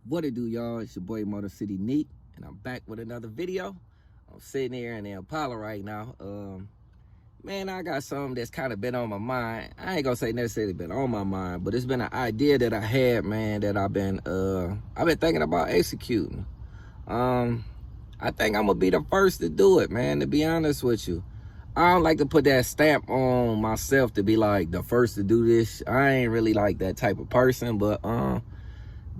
What it do, y'all? It's your boy Motorcity NIQUE, and I'm back with another video. I'm sitting here in the IMPALA right now. Man, I got something that's kind of been on my mind. I ain't gonna say necessarily been on my mind, but it's been an idea that I had, man, that I've been thinking about executing. I think I'm gonna be the first to do it, man, to be honest with you. I don't like to put that stamp on myself to be like the first to do this. I ain't really like that type of person, but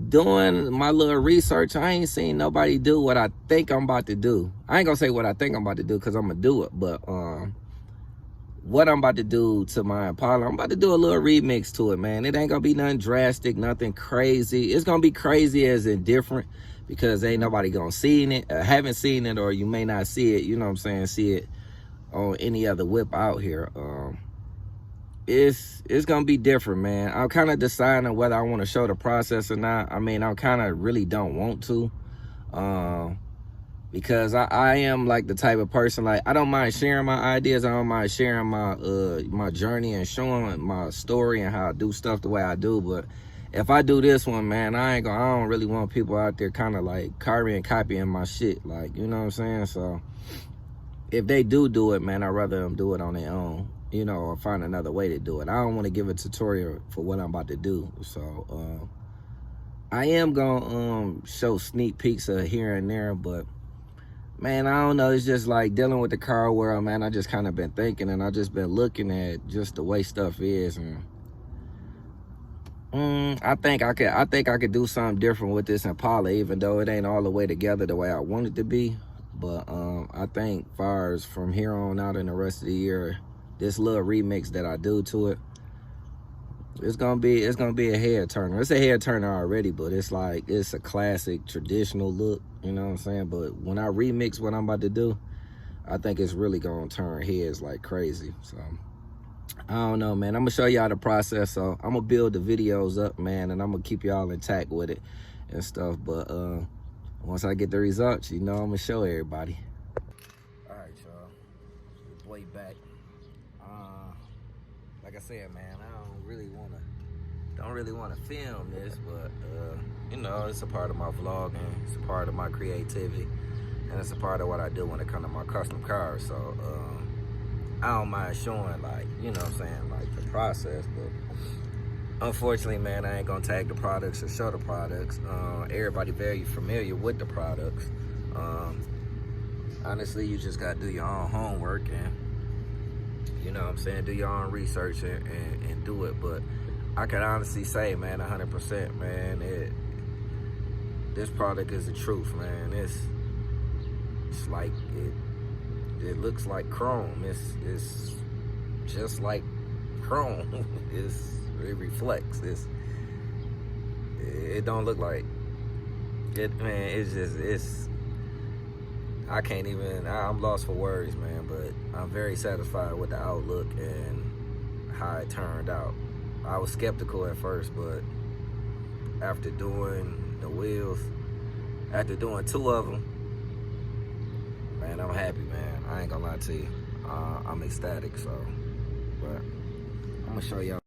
doing my little research, I ain't seen nobody do what I think I'm about to do. I ain't gonna say what I think I'm about to do because I'm gonna do it, but what I'm about to do to my Impala, I'm about to do a little remix to it, man. It ain't gonna be nothing drastic, nothing crazy. It's gonna be crazy as in different because ain't nobody gonna see it, haven't seen it, or you may not see it, you know what I'm saying, see it on any other whip out here. It's gonna be different, man. I'm kind of deciding whether I want to show the process or not. I mean, I kind of really don't want to, because I am like the type of person, like, I don't mind sharing my ideas. I don't mind sharing my my journey and showing my story and how I do stuff the way I do. But if I do this one, man, I don't really want people out there kind of like copying my shit, like, you know what I'm saying? So if they do it, man, I'd rather them do it on their own, you know, or find another way to do it. I don't want to give a tutorial for what I'm about to do. So I am gonna show sneak peeks of here and there, but man, I don't know. It's just like dealing with the car world, man. I just kind of been thinking, and I just been looking at just the way stuff is, and I think I could do something different with this Impala, even though it ain't all the way together the way I want it to be. But I think far as from here on out in the rest of the year, this little remix that I do to it, it's gonna be a head turner. It's a head turner already, but it's like, it's a classic traditional look, you know what I'm saying? But when I remix what I'm about to do, I think it's really gonna turn heads like crazy. So I don't know, man. I'm gonna show y'all the process. So I'm gonna build the videos up, man, and I'm gonna keep y'all intact with it and stuff. But once I get the results, you know, I'm gonna show everybody. All right, y'all, it's way back. Like I said, man, I don't really want to film this, but you know, it's a part of my vlog, and it's a part of my creativity, and it's a part of what I do when it comes to my custom cars. So I don't mind showing, like, you know what I'm saying, like the process. But unfortunately, man, I ain't gonna tag the products or show the products. Everybody very familiar with the products. Honestly, you just gotta do your own homework, and you know what I'm saying, do your own research and do it. But I can honestly say, man, 100%, man, this product is the truth, man. It's like, it looks like chrome. It's just like chrome. It reflects. It don't look like it, man. It's I can't even, I'm lost for words, man, but I'm very satisfied with the outlook and how it turned out. I was skeptical at first, but after doing the wheels, after doing 2 of them, man, I'm happy, man. I ain't gonna lie to you. I'm ecstatic, so, but I'm gonna show y'all.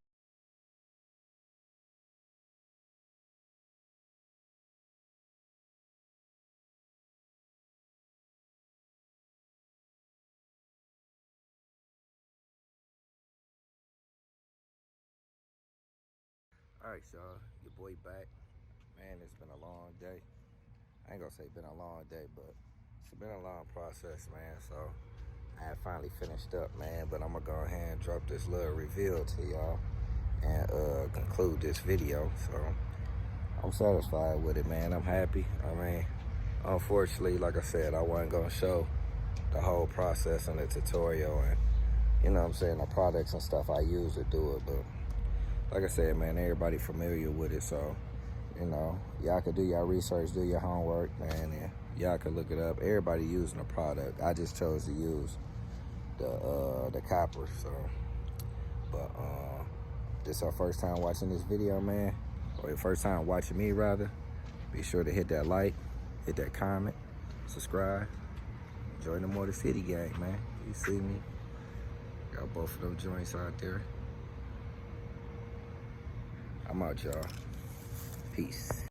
All right, y'all, your boy back. Man, it's been a long day. I ain't gonna say been a long day, but it's been a long process, man. So I had finally finished up, man, but I'm gonna go ahead and drop this little reveal to y'all and conclude this video. So I'm satisfied with it, man. I'm happy. I mean, unfortunately, like I said, I wasn't gonna show the whole process in the tutorial and, you know what I'm saying, the products and stuff I use to do it. But like I said, man, everybody familiar with it, so, you know, y'all could do your research, do your homework, man, and y'all could look it up. Everybody using the product. I just chose to use the copper. So, but this is our first time watching this video, man, or your first time watching me, rather. Be sure to hit that like, hit that comment, subscribe, join the Motorcity gang, man. You see me? Got both of them joints out there. I'm out, y'all. Peace.